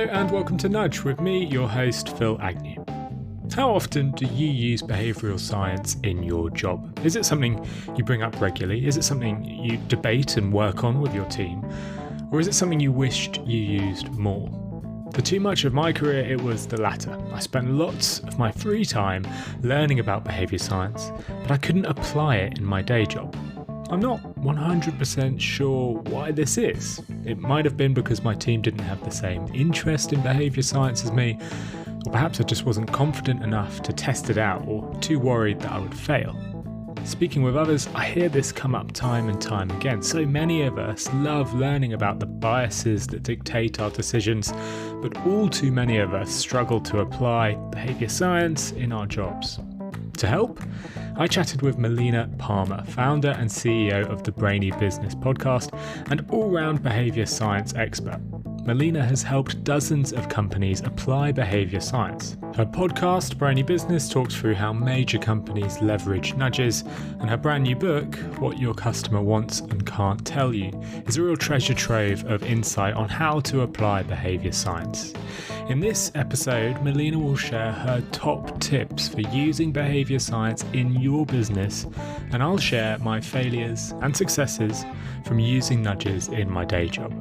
Hello and welcome to Nudge with me, your host, Phil Agnew. How often do you use behavioural science in your job? Is it something you bring up regularly? Is it something you debate and work on with your team? Or is it something you wished you used more? For too much of my career, it was the latter. I spent lots of my free time learning about behaviour science, but I couldn't apply it in my day job. I'm not 100% sure why this is. It might have been because my team didn't have the same interest in behaviour science as me, or perhaps I just wasn't confident enough to test it out or too worried that I would fail. Speaking with others, I hear this come up time and time again. So many of us love learning about the biases that dictate our decisions, but all too many of us struggle to apply behaviour science in our jobs. To help, I chatted with Melina Palmer, founder and CEO of the Brainy Business podcast and all-round behaviour science expert. Melina has helped dozens of companies apply behaviour science. Her podcast, Brainy Business, talks through how major companies leverage nudges, and her brand new book, What Your Customer Wants and Can't Tell You, is a real treasure trove of insight on how to apply behaviour science. In this episode, Melina will share her top tips for using behaviour science in your business, and I'll share my failures and successes from using nudges in my day job.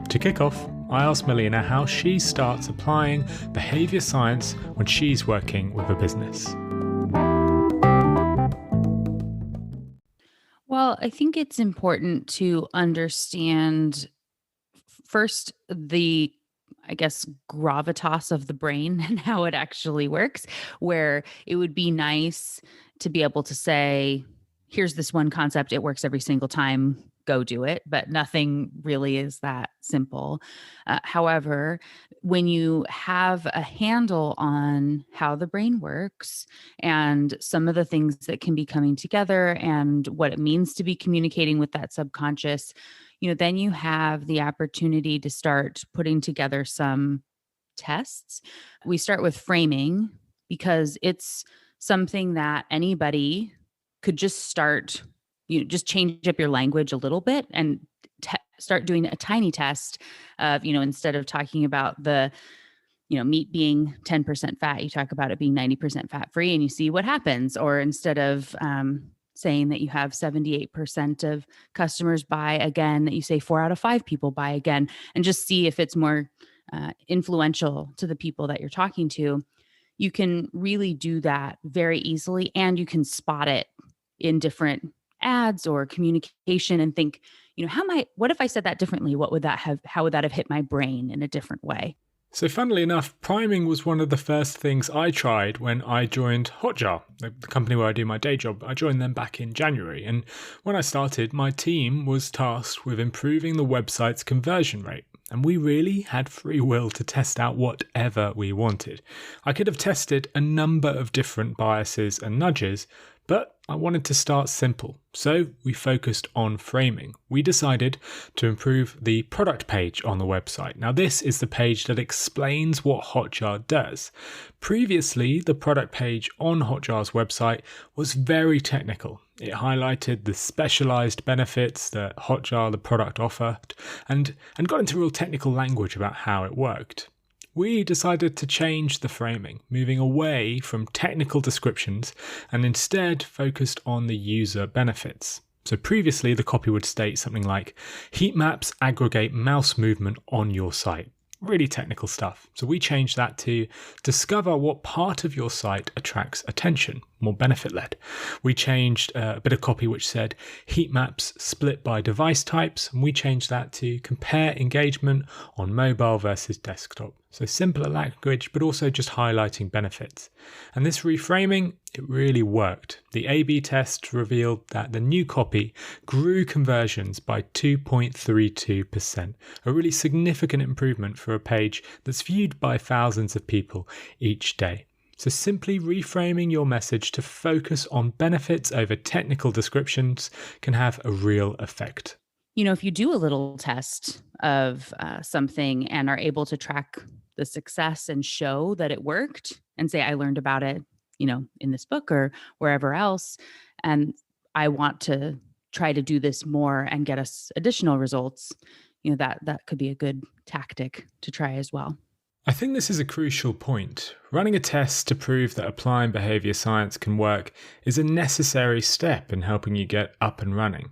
To kick off, I asked Melina how she starts applying behaviour science when she's working with a business. Well, I think it's important to understand first gravitas of the brain and how it actually works, where it would be nice to be able to say, here's this one concept, it works every single time, go do it, but nothing really is that simple. However, when you have a handle on how the brain works and some of the things that can be coming together and what it means to be communicating with that subconscious, then you have the opportunity to start putting together some tests. We start with framing because it's something that anybody could just start, just change up your language a little bit and start doing a tiny test of, instead of talking about the, meat being 10% fat, you talk about it being 90% fat free and you see what happens. Or instead of saying that you have 78% of customers buy again, that you say 4 out of 5 people buy again, and just see if it's more influential to the people that you're talking to. You can really do that very easily, and you can spot it in different ads or communication and think, what if I said that differently? How would that have hit my brain in a different way? So funnily enough, priming was one of the first things I tried when I joined Hotjar, the company where I do my day job. I joined them back in January, and when I started, my team was tasked with improving the website's conversion rate. And we really had free will to test out whatever we wanted. I could have tested a number of different biases and nudges, but I wanted to start simple, so we focused on framing. We decided to improve the product page on the website. Now, this is the page that explains what Hotjar does. Previously, the product page on Hotjar's website was very technical. It highlighted the specialized benefits that Hotjar, the product, offered, and got into real technical language about how it worked. We decided to change the framing, moving away from technical descriptions and instead focused on the user benefits. So previously, the copy would state something like, heat maps aggregate mouse movement on your site. Really technical stuff. So we changed that to discover what part of your site attracts attention, more benefit-led. We changed a bit of copy which said heat maps split by device types, and we changed that to compare engagement on mobile versus desktop. So simpler language, but also just highlighting benefits. And this reframing, it really worked. The A/B test revealed that the new copy grew conversions by 2.32%, a really significant improvement for a page that's viewed by thousands of people each day. So simply reframing your message to focus on benefits over technical descriptions can have a real effect. If you do a little test of something and are able to track the success and show that it worked and say, I learned about it, in this book or wherever else, and I want to try to do this more and get us additional results, that could be a good tactic to try as well. I think this is a crucial point. Running a test to prove that applying behavior science can work is a necessary step in helping you get up and running.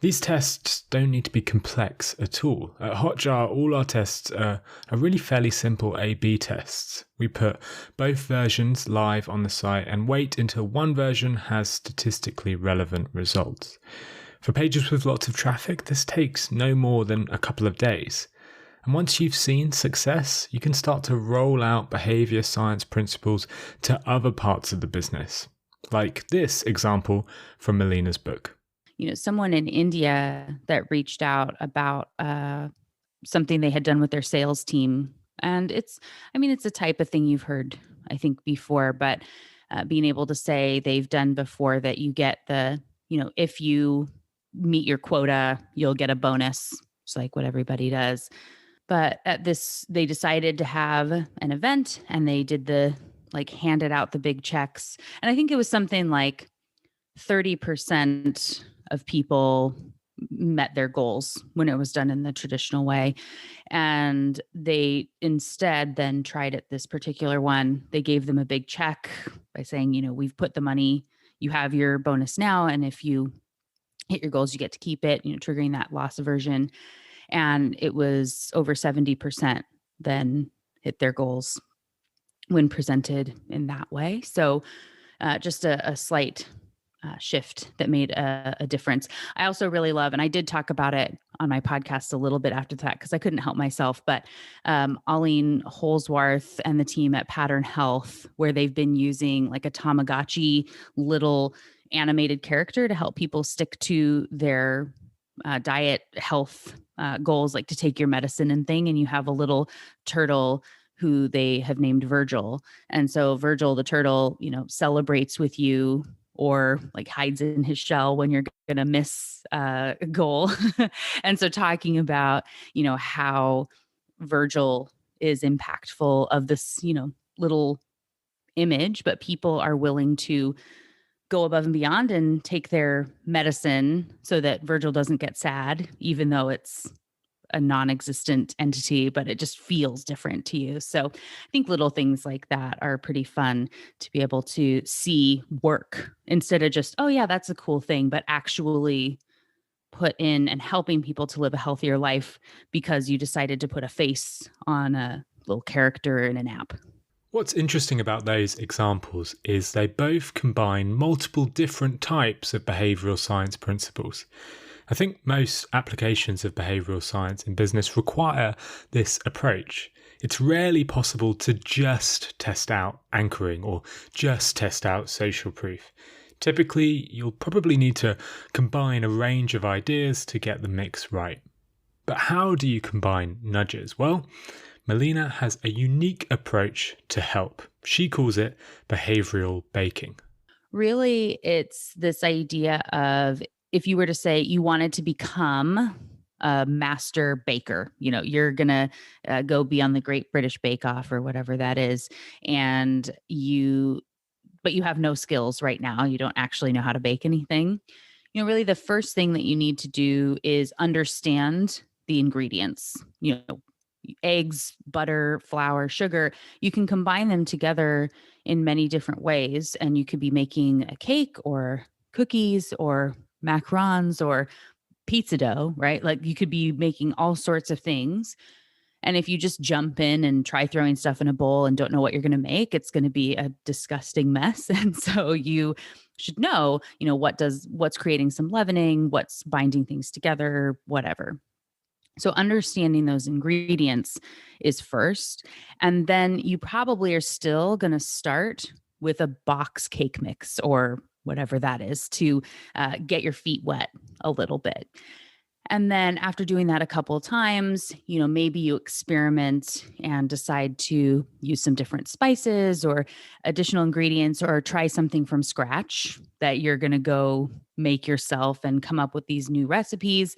These tests don't need to be complex at all. At Hotjar, all our tests are really fairly simple A/B tests. We put both versions live on the site and wait until one version has statistically relevant results. For pages with lots of traffic, this takes no more than a couple of days. And once you've seen success, you can start to roll out behavior science principles to other parts of the business, like this example from Melina's book. Someone in India that reached out about something they had done with their sales team. And it's a type of thing you've heard, I think, before, but being able to say they've done before that you get if you meet your quota, you'll get a bonus. It's like what everybody does. But at this, they decided to have an event and they did handed out the big checks. And I think it was something like 30% of people met their goals when it was done in the traditional way. And they instead then tried it this particular one. They gave them a big check by saying, we've put the money, you have your bonus now. And if you hit your goals, you get to keep it, triggering that loss aversion. And it was over 70% then hit their goals when presented in that way. So just a slight shift that made a difference. I also really love, and I did talk about it on my podcast a little bit after that because I couldn't help myself, but Aline Holsworth and the team at Pattern Health, where they've been using like a Tamagotchi little animated character to help people stick to their diet health goals, like to take your medicine and thing. And you have a little turtle who they have named Virgil. And so Virgil, the turtle, celebrates with you or like hides in his shell when you're going to miss a goal. And so talking about, how Virgil is impactful of this, little image, but people are willing to go above and beyond and take their medicine so that Virgil doesn't get sad, even though it's a non-existent entity, but it just feels different to you. So I think little things like that are pretty fun to be able to see work instead of just, oh yeah, that's a cool thing, but actually put in and helping people to live a healthier life because you decided to put a face on a little character in an app. What's interesting about those examples is they both combine multiple different types of behavioural science principles. I think most applications of behavioural science in business require this approach. It's rarely possible to just test out anchoring or just test out social proof. Typically, you'll probably need to combine a range of ideas to get the mix right. But how do you combine nudges? Well, Melina has a unique approach to help. She calls it behavioural baking. Really, it's this idea of if you were to say you wanted to become a master baker, you're going to go be on the Great British Bake Off or whatever that is. But you have no skills right now. You don't actually know how to bake anything. Really the first thing that you need to do is understand the ingredients, eggs, butter, flour, sugar. You can combine them together in many different ways. And you could be making a cake or cookies or macarons or pizza dough, right? Like you could be making all sorts of things. And if you just jump in and try throwing stuff in a bowl and don't know what you're going to make, it's going to be a disgusting mess. And so you should know, what's creating some leavening, what's binding things together, whatever. So understanding those ingredients is first. And then you probably are still going to start with a box cake mix or whatever that is to get your feet wet a little bit. And then after doing that a couple of times, maybe you experiment and decide to use some different spices or additional ingredients or try something from scratch that you're going to go make yourself and come up with these new recipes.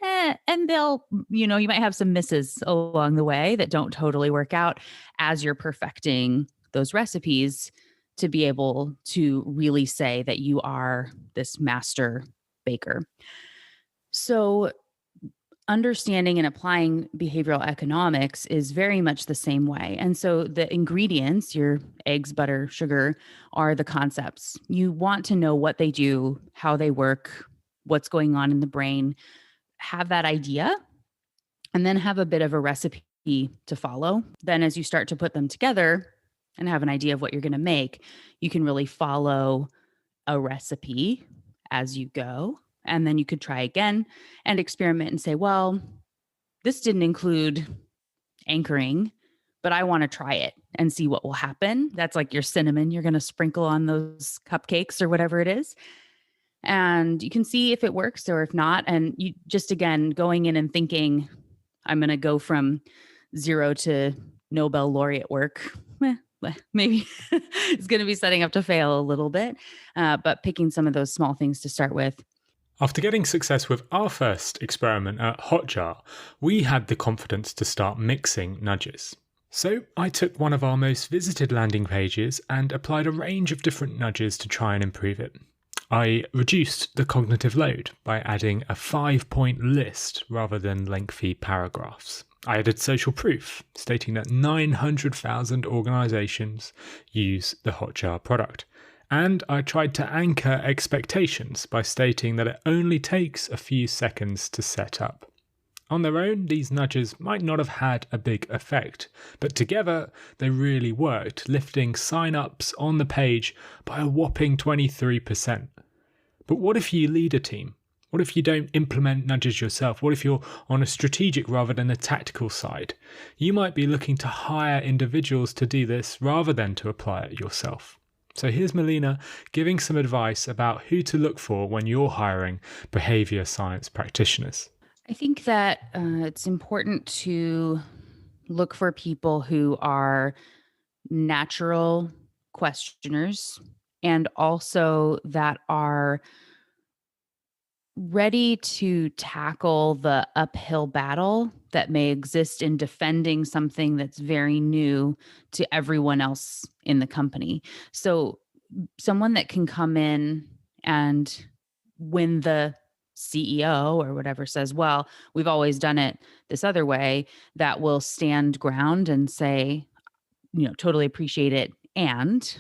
And they'll, you might have some misses along the way that don't totally work out as you're perfecting those recipes to be able to really say that you are this master baker. So understanding and applying behavioral economics is very much the same way. And so the ingredients, your eggs, butter, sugar, are the concepts. You want to know what they do, how they work, what's going on in the brain, have that idea, and then have a bit of a recipe to follow. Then, as you start to put them together and have an idea of what you're going to make, you can really follow a recipe as you go. And then you could try again and experiment and say, well, this didn't include anchoring, but I want to try it and see what will happen. That's like your cinnamon you're going to sprinkle on those cupcakes or whatever it is. And you can see if it works or if not. And you just, again, going in and thinking, I'm going to go from 0 to Nobel laureate work. Maybe it's going to be setting up to fail a little bit, but picking some of those small things to start with. After getting success with our first experiment at Hotjar, we had the confidence to start mixing nudges. So I took one of our most visited landing pages and applied a range of different nudges to try and improve it. I reduced the cognitive load by adding a 5-point list rather than lengthy paragraphs. I added social proof, stating that 900,000 organisations use the Hotjar product. And I tried to anchor expectations by stating that it only takes a few seconds to set up. On their own, these nudges might not have had a big effect, but together they really worked, lifting sign-ups on the page by a whopping 23%. But what if you lead a team? What if you don't implement nudges yourself? What if you're on a strategic rather than a tactical side? You might be looking to hire individuals to do this rather than to apply it yourself. So here's Melina giving some advice about who to look for when you're hiring behavior science practitioners. I think that it's important to look for people who are natural questioners and also that are ready to tackle the uphill battle that may exist in defending something that's very new to everyone else in the company. So someone that can come in and when the CEO or whatever says, well, we've always done it this other way, that will stand ground and say, totally appreciate it. And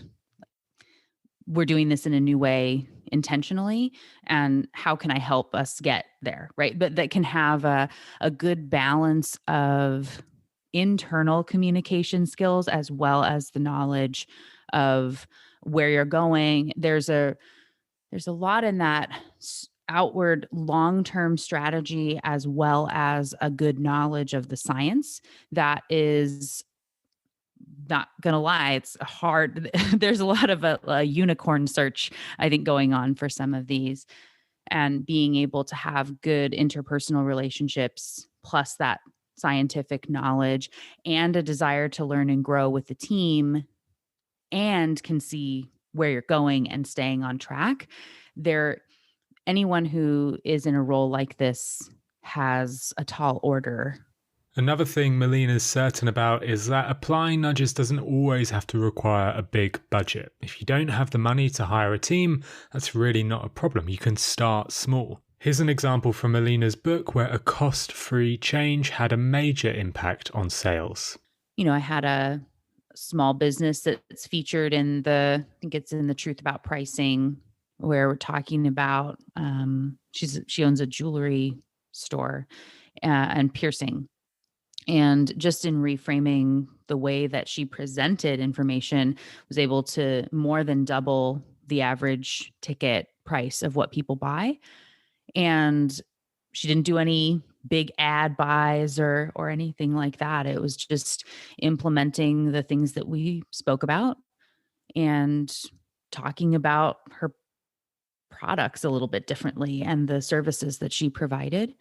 we're doing this in a new way intentionally. And how can I help us get there? Right. But that can have a good balance of internal communication skills as well as the knowledge of where you're going. There's a lot in that outward long-term strategy as well as a good knowledge of the science that is not going to lie, it's hard. There's a lot of a unicorn search, I think, going on for some of these. And being able to have good interpersonal relationships, plus that scientific knowledge and a desire to learn and grow with the team and can see where you're going and staying on track. Anyone who is in a role like this has a tall order. Another thing Melina's certain about is that applying nudges doesn't always have to require a big budget. If you don't have the money to hire a team, that's really not a problem. You can start small. Here's an example from Melina's book where a cost-free change had a major impact on sales. I had a small business that's featured in I think it's in the Truth About Pricing, where we're talking about, she owns a jewelry store and piercing. And just in reframing the way that she presented information, was able to more than double the average ticket price of what people buy. And she didn't do any big ad buys or anything like that. It was just implementing the things that we spoke about and talking about her products a little bit differently and the services that she provided.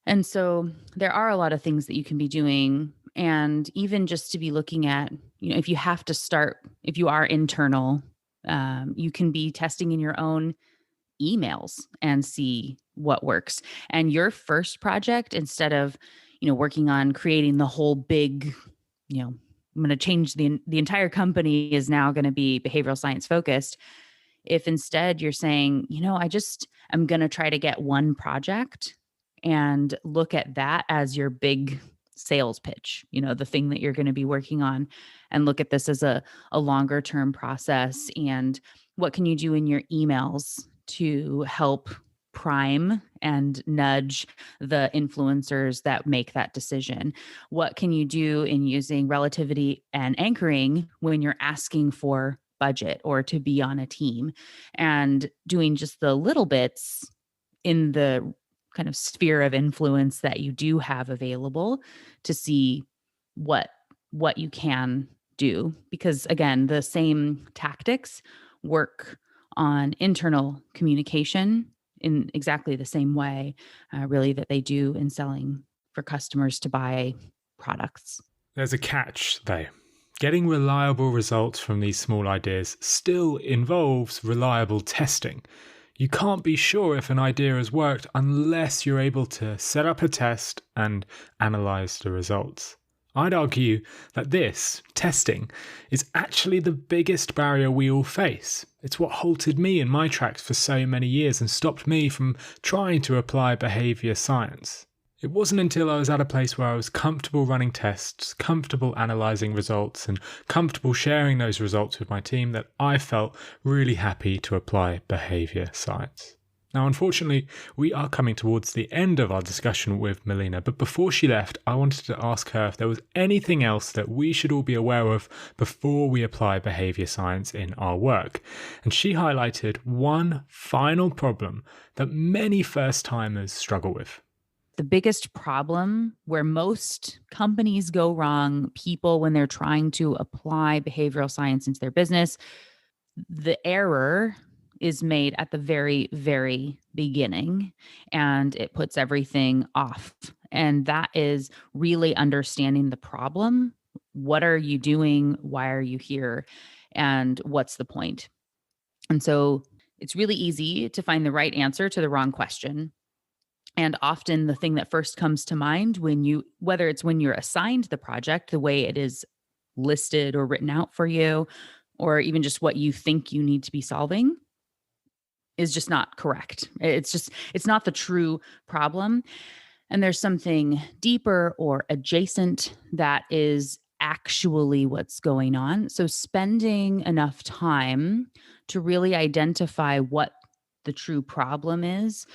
And so there are a lot of things that you can be doing. And even just to be looking at, if you have to start, if you are internal, you can be testing in your own emails and see what works. And your first project, instead of, working on creating the whole big, I'm going to change the entire company is now going to be behavioral science focused. If instead you're saying, I'm going to try to get one project and look at that as your big sales pitch, the thing that you're going to be working on, and look at this as a longer term process. And what can you do in your emails to help prime and nudge the influencers that make that decision? What can you do in using relativity and anchoring when you're asking for budget or to be on a team, and doing just the little bits in the kind of sphere of influence that you do have available to see what you can do? Because again, the same tactics work on internal communication in exactly the same way, really, that they do in selling for customers to buy products. There's a catch, though. Getting reliable results from these small ideas still involves reliable testing. You can't be sure if an idea has worked unless you're able to set up a test and analyze the results. I'd argue that this, testing, is actually the biggest barrier we all face. It's what halted me in my tracks for so many years and stopped me from trying to apply behaviour science. It wasn't until I was at a place where I was comfortable running tests, comfortable analysing results, and comfortable sharing those results with my team that I felt really happy to apply behaviour science. Now, unfortunately, we are coming towards the end of our discussion with Melina, but before she left, I wanted to ask her if there was anything else that we should all be aware of before we apply behaviour science in our work. And she highlighted one final problem that many first-timers struggle with. The biggest problem where most companies go wrong, people, when they're trying to apply behavioral science into their business, the error is made at the very, very beginning, and it puts everything off. And that is really understanding the problem. What are you doing? Why are you here? And what's the point? And so it's really easy to find the right answer to the wrong question. And often the thing that first comes to mind whether it's when you're assigned the project, the way it is listed or written out for you, or even just what you think you need to be solving, is just not correct. It's not the true problem. And there's something deeper or adjacent that is actually what's going on. So spending enough time to really identify what the true problem is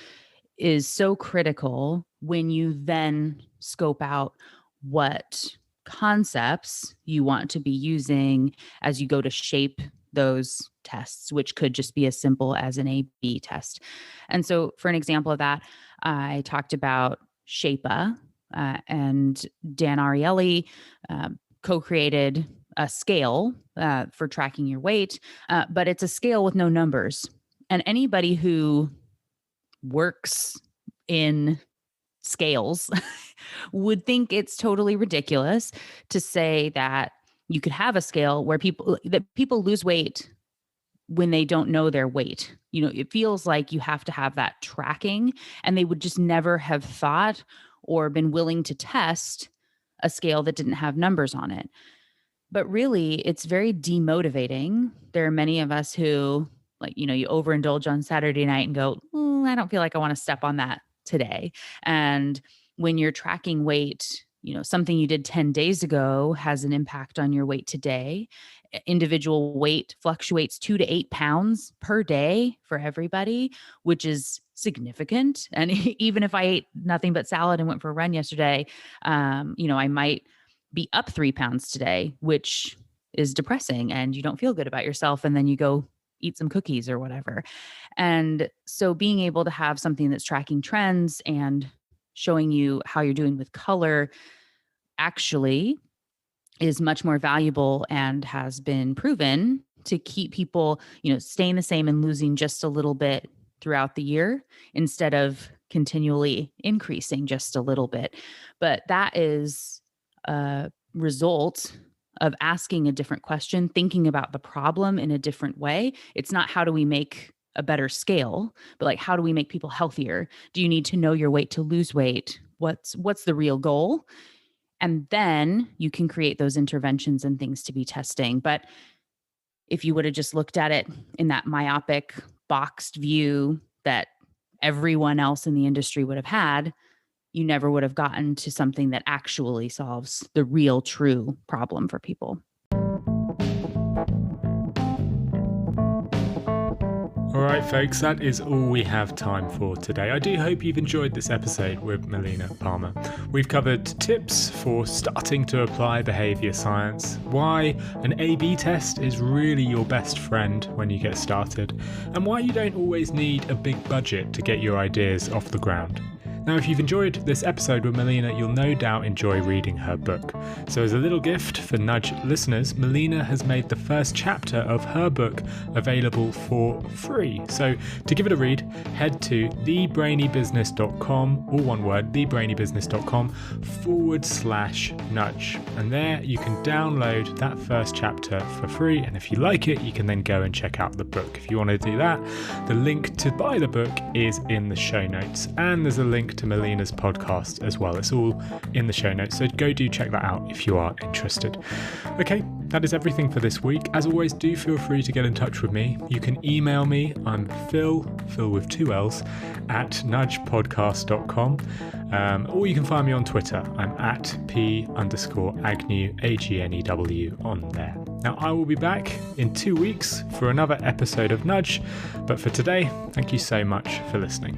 so critical when you then scope out what concepts you want to be using as you go to shape those tests, which could just be as simple as an A/B test. And so for an example of that, I talked about Shape'a, and Dan Ariely co-created a scale for tracking your weight, but it's a scale with no numbers. And anybody who works in scales would think it's totally ridiculous to say that you could have a scale where people lose weight when they don't know their weight. It feels like you have to have that tracking, and they would just never have thought or been willing to test a scale that didn't have numbers on it. But really, it's very demotivating. There are many of us who, you overindulge on Saturday night and go, I don't feel like I want to step on that today. And when you're tracking weight, something you did 10 days ago has an impact on your weight today. Individual weight fluctuates 2 to 8 pounds per day for everybody, which is significant. And even if I ate nothing but salad and went for a run yesterday, I might be up 3 pounds today, which is depressing, and you don't feel good about yourself. And then you go eat some cookies or whatever. And so being able to have something that's tracking trends and showing you how you're doing with color actually is much more valuable and has been proven to keep people, staying the same and losing just a little bit throughout the year instead of continually increasing just a little bit. But that is a result of asking a different question, thinking about the problem in a different way. It's not how do we make a better scale, but how do we make people healthier? Do you need to know your weight to lose weight? What's the real goal? And then you can create those interventions and things to be testing. But if you would have just looked at it in that myopic, boxed view that everyone else in the industry would have had, you never would have gotten to something that actually solves the real, true problem for people. All right, folks, that is all we have time for today. I do hope you've enjoyed this episode with Melina Palmer. We've covered tips for starting to apply behaviour science, why an A/B test is really your best friend when you get started, and why you don't always need a big budget to get your ideas off the ground. Now, if you've enjoyed this episode with Melina, you'll no doubt enjoy reading her book. So as a little gift for Nudge listeners, Melina has made the first chapter of her book available for free. So to give it a read, head to thebrainybusiness.com, all one word, thebrainybusiness.com/nudge. And there you can download that first chapter for free. And if you like it, you can then go and check out the book. If you want to do that, the link to buy the book is in the show notes. And there's a link to Melina's podcast as well. It's all in the show notes, so go do check that out if you are interested. Okay, that is everything for this week. As always, do feel free to get in touch with me. You can email me. I'm Phil with 2 L's, at nudgepodcast.com. Or you can find me on Twitter. I'm at P_Agnew, AGNEW on there. Now, I will be back in 2 weeks for another episode of Nudge, but for today, thank you so much for listening.